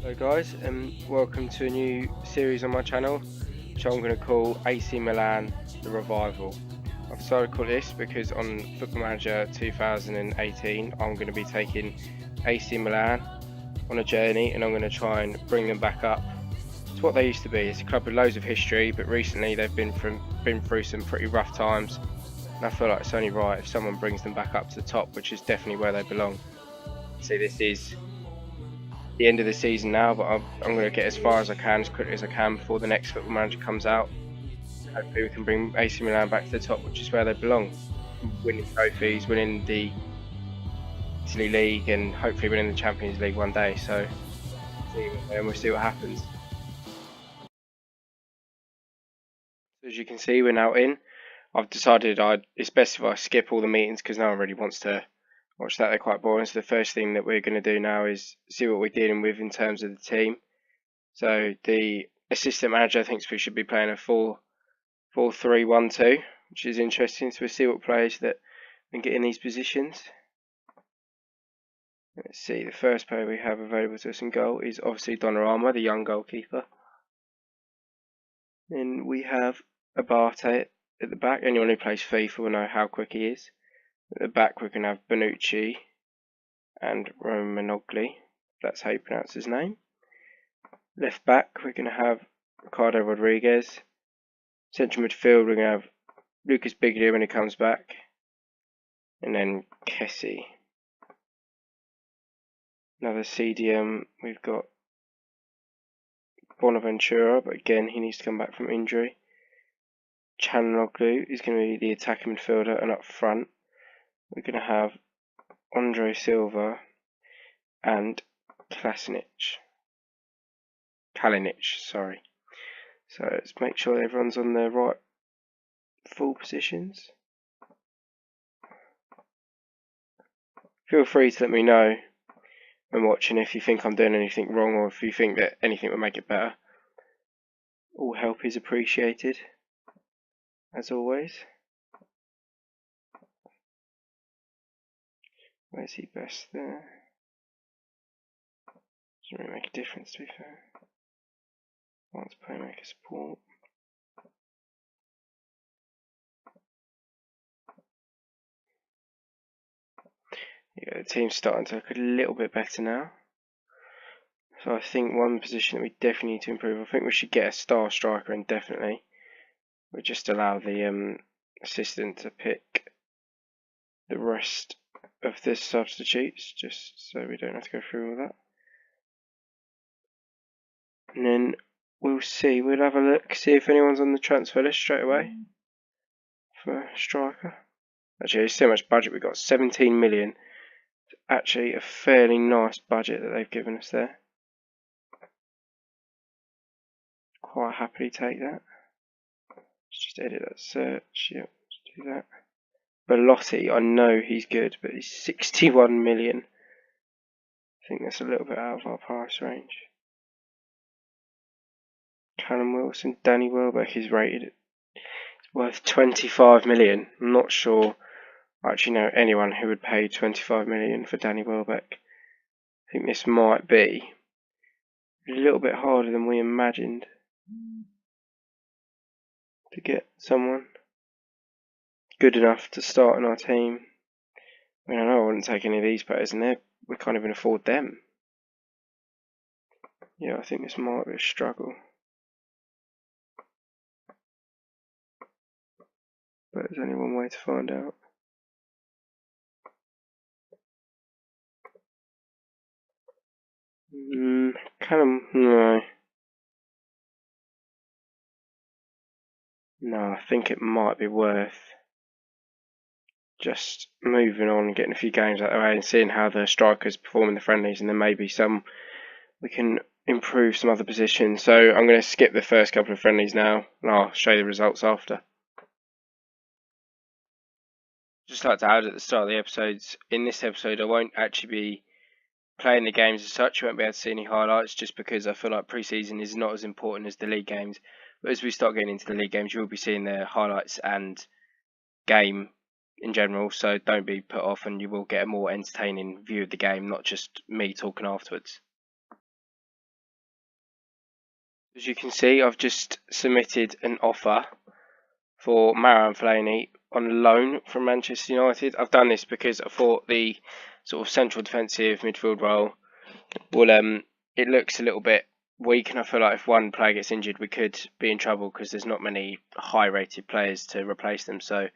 Hello guys, and welcome to a new series on my channel, which I'm going to call AC Milan The Revival. I've decided to call this because on Football Manager 2018 I'm going to be taking AC Milan on a journey, and I'm going to try and bring them back up to what they used to be. It's a club with loads of history, but recently they've been through some pretty rough times, and I feel like it's only right if someone brings them back up to the top, which is definitely where they belong. See, this is the end of the season now, but I'm going to get as far as I can, as quickly as I can, before the next Football Manager comes out. Hopefully we can bring AC Milan back to the top, which is where they belong. Winning trophies, winning the Italy League, and hopefully winning the Champions League one day. So we'll see what happens. As you can see, we're now in. I've decided it's best if I skip all the meetings because no one really wants to watch that. They're quite boring. So the first thing that we're going to do now is see what we're dealing with in terms of the team. So the assistant manager thinks we should be playing a 4-3-1-2, which is interesting. So we'll see what players that can get in these positions. Let's see, the first player we have available to us in goal is obviously Donnarumma, the young goalkeeper. Then we have Abate at the back. Anyone who plays FIFA will know how quick he is. At the back we're going to have Bonucci and Romanogli, that's how you pronounce his name. Left back we're going to have Ricardo Rodriguez. Central midfield we're going to have Lucas Biglia when he comes back, and then Kessie. Another CDM, we've got Bonaventura, but again he needs to come back from injury. Chanoglu is going to be the attacking midfielder, and up front we're going to have Andre Silva and Kalinic, sorry. So let's make sure everyone's on their right full positions. Feel free to let me know when watching if you think I'm doing anything wrong, or if you think that anything will make it better. All help is appreciated, as always. Where's he best there? Doesn't really make a difference, to be fair. Wants playmaker support. Yeah, the team's starting to look a little bit better now. So I think one position that we definitely need to improve, I think we should get a star striker in, definitely. We just allow the assistant to pick the rest of the substitutes, just so we don't have to go through all that. And then we'll see, we'll have a look, see if anyone's on the transfer list straight away for a striker. Actually, there's so much budget, we've got 17 million. It's actually a fairly nice budget that they've given us there. Quite happily take that. Let's just edit that search, yep, let's do that. Belotti, I know he's good, but he's 61 million. I think that's a little bit out of our price range. Callum Wilson, Danny Welbeck is rated, it's worth 25 million. I'm not sure I actually know anyone who would pay 25 million for Danny Welbeck. I think this might be a little bit harder than we imagined to get someone good enough to start in our team. I mean, I know I wouldn't take any of these players, and we can't even afford them. Yeah, I think this might be a struggle. But there's only one way to find out. No. No, I think it might be worth just moving on and getting a few games out of the way and seeing how the strikers perform in the friendlies, and then maybe we can improve some other positions. So I'm going to skip the first couple of friendlies now, and I'll show you the results after. Just like to add at the start of the episodes, in this episode I won't actually be playing the games as such. You won't be able to see any highlights, just because I feel like pre-season is not as important as the league games. But as we start getting into the league games, you will be seeing the highlights and game in general, so don't be put off, and you will get a more entertaining view of the game, not just me talking afterwards. As you can see, I've just submitted an offer for Marouane Fellaini on loan from Manchester United. I've done this because I thought the sort of central defensive midfield role it looks a little bit weak, and I feel like if one player gets injured, we could be in trouble because there's not many high-rated players to replace them. So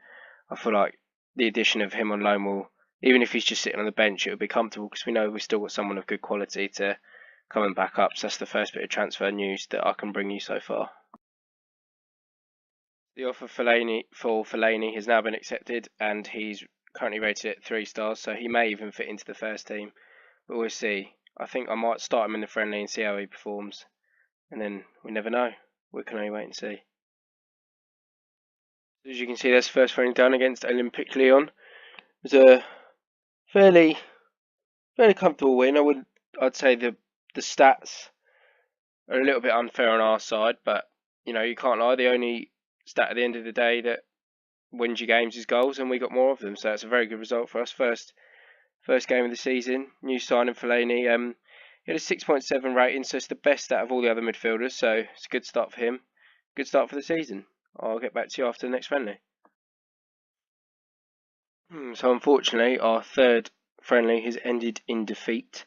I feel like the addition of him on loan will, even if he's just sitting on the bench, it will be comfortable because we know we've still got someone of good quality to come and back up. So that's the first bit of transfer news that I can bring you so far. The offer for Fellaini has now been accepted, and he's currently rated at 3 stars, so he may even fit into the first team, but we'll see. I think I might start him in the friendly and see how he performs, and then we never know. We can only wait and see. As you can see, that's the first friendly done against Olympique Lyon. It was a fairly comfortable win. I'd say the stats are a little bit unfair on our side, but you can't lie. The only stat at the end of the day that wins your games is goals, and we got more of them. So that's a very good result for us. First game of the season. New signing Fellaini. He had a 6.7 rating, so it's the best out of all the other midfielders. So it's a good start for him. Good start for the season. I'll get back to you after the next friendly. So unfortunately, our third friendly has ended in defeat.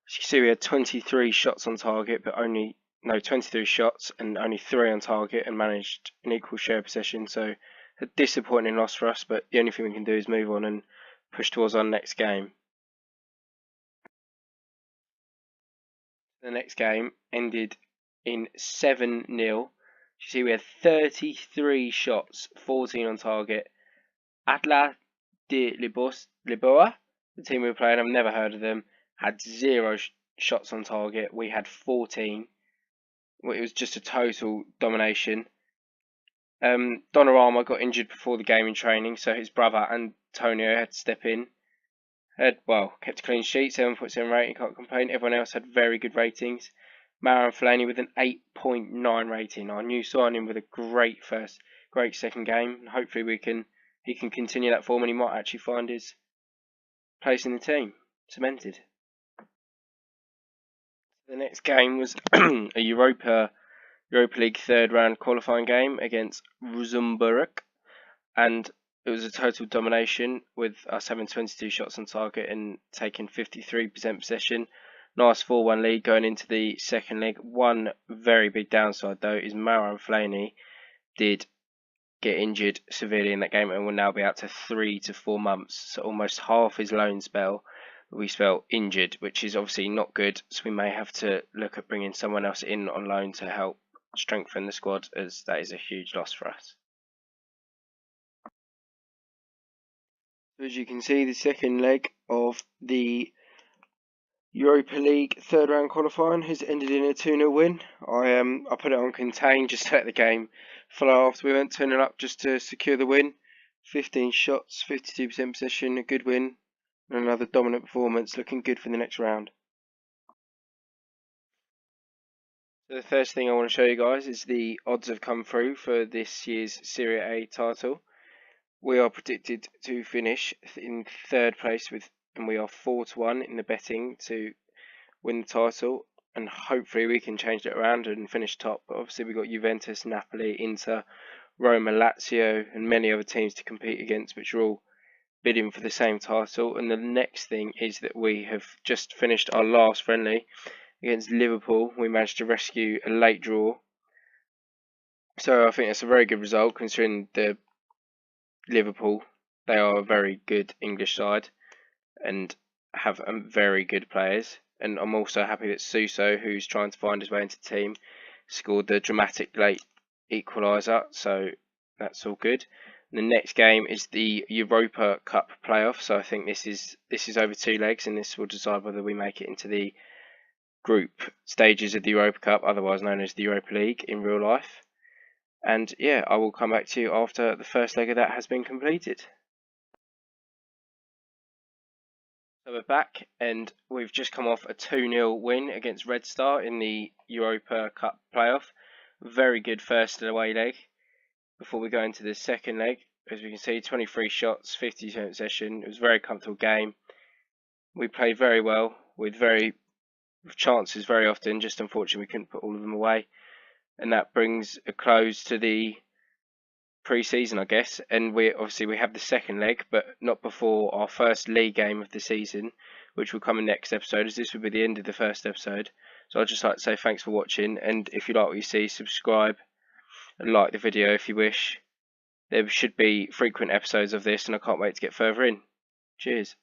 As you see, we had 23 shots on target, but 23 shots and only 3 on target, and managed an equal share of possession. So a disappointing loss for us, but the only thing we can do is move on and push towards our next game. The next game ended in 7-0. You see, we had 33 shots, 14 on target. Atlas de Liboa, the team we were playing, I've never heard of them, had 0 shots on target. We had 14. It was just a total domination. Donnarumma got injured before the game in training, so his brother Antonio had to step in. Kept a clean sheet, 7.7 rating, can't complain. Everyone else had very good ratings. Marouane Fellaini with an 8.9 rating. Our new signing with a great second game. Hopefully he can continue that form, and he might actually find his place in the team cemented. The next game was a Europa League third round qualifying game against Rosenborg, and it was a total domination with us having 22 shots on target and taking 53% possession. Nice 4-1 lead going into the second leg. One very big downside though is Marouane Fellaini did get injured severely in that game and will now be out to 3 to 4 months. So almost half his loan spell we spell injured, which is obviously not good. So we may have to look at bringing someone else in on loan to help strengthen the squad, as that is a huge loss for us. As you can see, the second leg of the Europa League third round qualifying has ended in a 2-0 win. I put it on contain just to let the game flow after we went 2-0 up just to secure the win. 15 shots, 52% possession, a good win, and another dominant performance, looking good for the next round. So the first thing I want to show you guys is the odds have come through for this year's Serie A title. We are predicted to finish in third place and we are 4-1 in the betting to win the title, and hopefully we can change it around and finish top. But obviously we've got Juventus, Napoli, Inter, Roma, Lazio and many other teams to compete against, which are all bidding for the same title. And the next thing is that we have just finished our last friendly against Liverpool. We managed to rescue a late draw, so I think that's a very good result considering Liverpool, they are a very good English side and have very good players. And I'm also happy that Suso, who's trying to find his way into the team, scored the dramatic late equaliser, so that's all good. The next game is the Europa Cup playoff, so I think this is over 2 legs, and this will decide whether we make it into the group stages of the Europa Cup, otherwise known as the Europa League in real life. And yeah, I will come back to you after the first leg of that has been completed. So we're back, and we've just come off a 2-0 win against Red Star in the Europa Cup playoff. Very good first away leg. Before we go into the second leg, as we can see, 23 shots, 50% possession. It was a very comfortable game. We played very well with chances very often, just unfortunately we couldn't put all of them away. and that brings a close to the pre-season, I guess. And we have the second leg, but not before our first league game of the season, which will come in next episode, as this will be the end of the first episode. So I'd just like to say thanks for watching, and if you like what you see, subscribe and like the video if you wish. There should be frequent episodes of this, and I can't wait to get further in. Cheers.